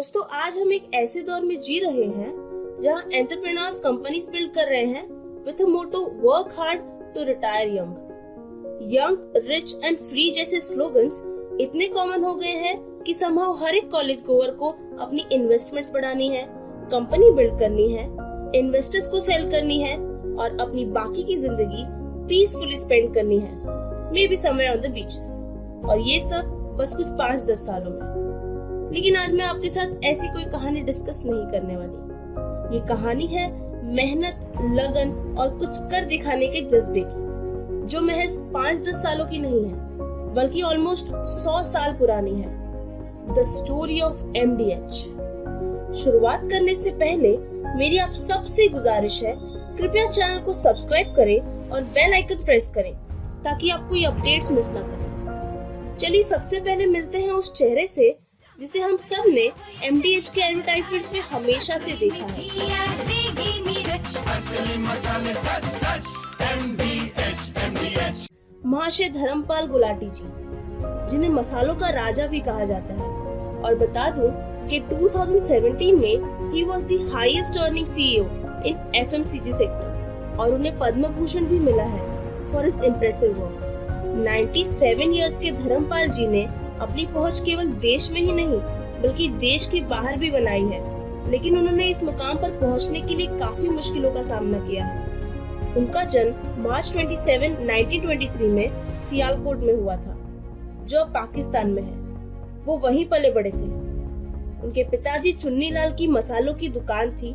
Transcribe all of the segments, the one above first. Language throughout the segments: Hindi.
दोस्तों, आज हम एक ऐसे दौर में जी रहे हैं जहां एंटरप्रेन्योर्स कंपनीज बिल्ड कर रहे हैं with a motto work hard to retire young, rich and free जैसे स्लोगन्स इतने कॉमन हो गए हैं कि समहाउ हर एक कॉलेज गोअर को अपनी इन्वेस्टमेंट्स बढ़ानी है, कंपनी बिल्ड करनी है, इन्वेस्टर्स को सेल करनी है और अपनी बाकी की जिंदगी पीसफुली स्पेंड करनी है, may be somewhere on the beaches. और ये सब बस कुछ 5-10 सालों में। लेकिन आज मैं आपके साथ ऐसी कोई कहानी डिस्कस नहीं करने वाली। ये कहानी है मेहनत, लगन और कुछ कर दिखाने के जज्बे की, जो महज 5-10 सालों की नहीं है बल्कि ऑलमोस्ट 100 साल पुरानी है। The story of MDH। शुरुआत करने से पहले मेरी आप सबसे गुजारिश है, कृपया चैनल को सब्सक्राइब करें और बेल आइकन प्रेस करें ताकि आप कोई अपडेट्स मिस ना करें। चलिए सबसे पहले मिलते हैं उस चेहरे से जिसे हम सब ने MDH के एडवर्टाइजमेंट्स में हमेशा से देखा है। महाशय धर्मपाल गुलाटी जी, जिन्हें मसालों का राजा भी कहा जाता है। और बता दूं कि 2017 में he was the highest earning CEO in FMCG sector और उन्हें पद्म भूषण भी मिला है for his impressive work. 97 years के धर्मपाल जी ने अपनी पहुंच केवल देश में ही नहीं बल्कि देश के बाहर भी बनाई है, लेकिन उन्होंने इस मुकाम पर पहुंचने के लिए काफी मुश्किलों का सामना किया है। उनका जन्म मार्च 27, 1923 में सियालकोट में हुआ था, जो अब पाकिस्तान में है। वो वहीं पले बड़े थे। उनके पिताजी चुन्नी लाल की मसालों की दुकान थी,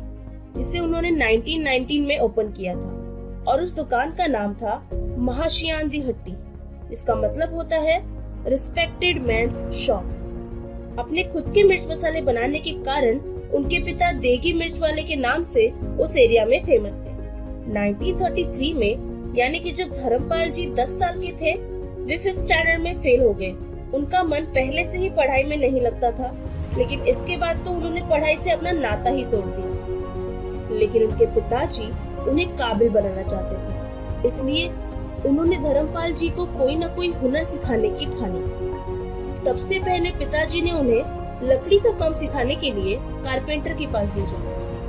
जिसे उन्होंने 1919 में ओपन किया था, और उस दुकान का नाम था महाशियान दी हट्टी, इसका मतलब होता है रिस्पेक्टेड मैन्स शॉप। अपने खुद के मिर्च मसाले बनाने के कारण उनके पिता देगी मिर्च वाले के नाम से उस एरिया में फेमस थे। 1933 में, यानी कि जब धर्मपाल जी 10 साल के थे, वे 5th स्टैंडर्ड में फेल हो गए। उनका मन पहले से ही पढ़ाई में नहीं लगता था, लेकिन इसके बाद तो उन्होंने पढ़ाई से अपना नाता ही तोड़ दिया। लेकिन उनके पिताजी उन्हें काबिल बनाना चाहते थे, इसलिए उन्होंने धर्मपाल जी को कोई न कोई हुनर सिखाने की ठानी। सबसे पहले पिताजी ने उन्हें लकड़ी का काम सिखाने के लिए कारपेंटर के पास भेजा,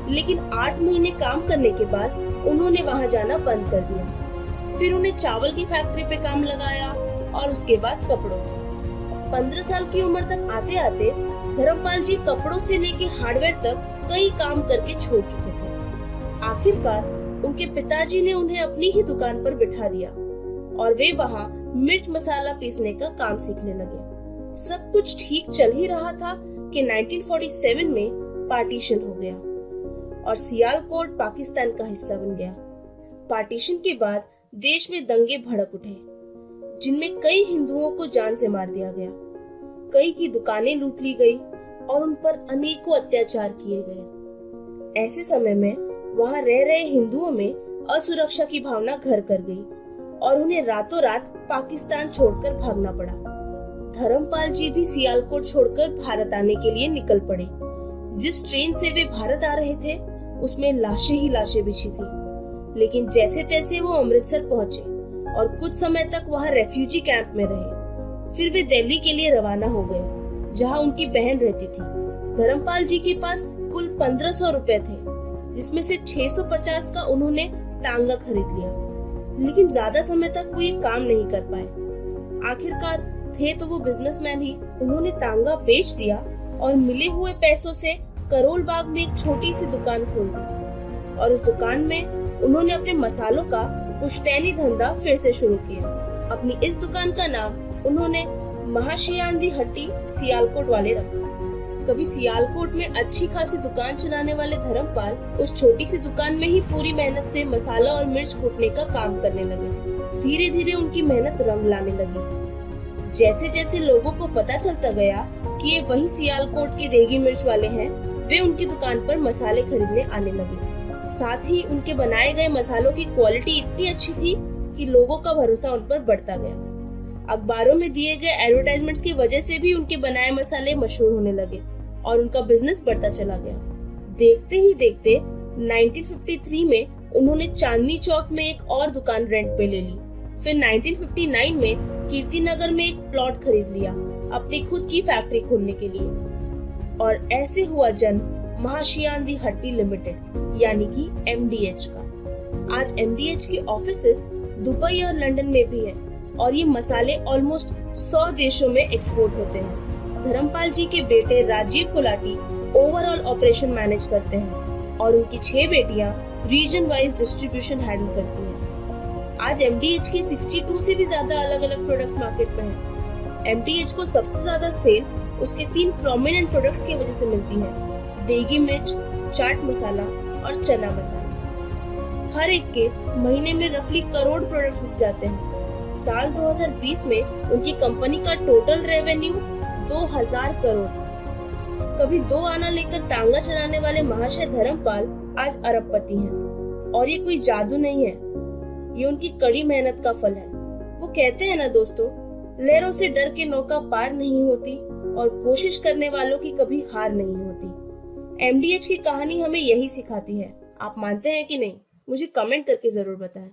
लेकिन 8 महीने काम करने के बाद उन्होंने वहां जाना बंद कर दिया। फिर उन्हें चावल की फैक्ट्री पे काम लगाया और उसके बाद कपड़ों की। 15 साल की उम्र तक आते आते धर्मपाल जी कपड़ों से लेके हार्डवेयर तक कई काम करके छोड़ चुके थे। आखिरकार उनके पिताजी ने उन्हें अपनी ही दुकान पर बिठा दिया और वे वहां मिर्च मसाला पीसने का काम सीखने लगे। सब कुछ ठीक चल ही रहा था कि 1947 में पार्टीशन हो गया और सियालकोट पाकिस्तान का हिस्सा बन गया। पार्टीशन के बाद देश में दंगे भड़क उठे, जिनमें कई हिंदुओं को जान से मार दिया गया, कई की दुकानें लूट ली गई और उन पर अनेकों अत्याचार किए गए। ऐसे समय में वहां रह रहे हिंदुओं में असुरक्षा की भावना घर कर गई और उन्हें रातों रात पाकिस्तान छोड़कर भागना पड़ा। धर्मपाल जी भी सियालकोट छोड़कर भारत आने के लिए निकल पड़े। जिस ट्रेन से वे भारत आ रहे थे उसमें लाशें ही लाशें बिछी थी, लेकिन जैसे तैसे वो अमृतसर पहुंचे और कुछ समय तक वहां रेफ्यूजी कैंप में रहे। फिर वे दिल्ली के लिए रवाना हो गए, जहां उनकी बहन रहती थी। धर्मपाल जी के पास कुल 1500 रुपए थे, जिसमें से 650 का उन्होंने तांगा खरीद लिया, लेकिन ज्यादा समय तक वो ये काम नहीं कर पाए। आखिरकार थे तो वो बिजनेसमैन ही। उन्होंने तांगा बेच दिया और मिले हुए पैसों से करोल बाग में एक छोटी सी दुकान खोल दी और उस दुकान में उन्होंने अपने मसालों का पुश्तैनी धंधा फिर से शुरू किया। अपनी इस दुकान का नाम उन्होंने महाशियान दी हट्टी सियालकोट वाले रखा। कभी सियालकोट में अच्छी खासी दुकान चलाने वाले धर्मपाल उस छोटी सी दुकान में ही पूरी मेहनत से मसाला और मिर्च कूटने का काम करने लगे। धीरे धीरे उनकी मेहनत रंग लाने लगी। जैसे जैसे लोगों को पता चलता गया कि ये वही सियालकोट के देगी मिर्च वाले हैं, वे उनकी दुकान पर मसाले खरीदने आने लगे। साथ ही उनके बनाए गए मसालों की क्वालिटी इतनी अच्छी थी कि लोगों का भरोसा उन पर बढ़ता गया। अखबारों में दिए गए एडवर्टाइजमेंट्स की वजह से भी उनके बनाए मसाले मशहूर होने लगे और उनका बिजनेस बढ़ता चला गया। देखते ही देखते 1953 में उन्होंने चांदनी चौक में एक और दुकान रेंट पे ले ली। फिर 1959 में कीर्ति नगर में एक प्लॉट खरीद लिया अपनी खुद की फैक्ट्री खोलने के लिए। और ऐसे हुआ जन्म महाशियान दी हट्टी लिमिटेड यानी कि MDH का। आज MDH के ऑफिसेस दुबई और लंदन में भी है और ये मसाले ऑलमोस्ट 100 देशों में एक्सपोर्ट होते हैं। धर्मपाल जी के बेटे Rajiv Gulati overall operation manage करते हैं और उनकी 6 बेटियां रीजन वाइज डिस्ट्रीब्यूशन हैंडल करती हैं। आज MDH की 62 से भी ज्यादा अलग अलग प्रोडक्ट्स मार्केट में हैं। MDH को सबसे ज्यादा सेल उसके 3 प्रोमिनेंट प्रोडक्ट्स की वजह से मिलती है, देगी मिर्च, चाट मसाला और चना मसाला। हर एक के महीने में रफली करोड़ प्रोडक्ट्स बिक जाते हैं। साल 2020 में उनकी कंपनी का टोटल रेवेन्यू 2000 करोड़ था। कभी 2 आना लेकर टांगा चलाने वाले महाशय धर्मपाल आज अरबपति हैं और ये कोई जादू नहीं है, ये उनकी कड़ी मेहनत का फल है। वो कहते हैं ना दोस्तों, लहरों से डर के नौका पार नहीं होती और कोशिश करने वालों की कभी हार नहीं होती। MDH की कहानी हमें यही सिखाती है। आप मानते हैं कि नहीं? मुझे कमेंट करके जरूर बताएं।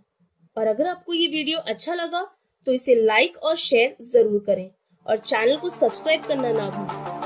और अगर आपको ये वीडियो अच्छा लगा तो इसे लाइक और शेयर जरूर करें और चैनल को सब्सक्राइब करना ना भूलें।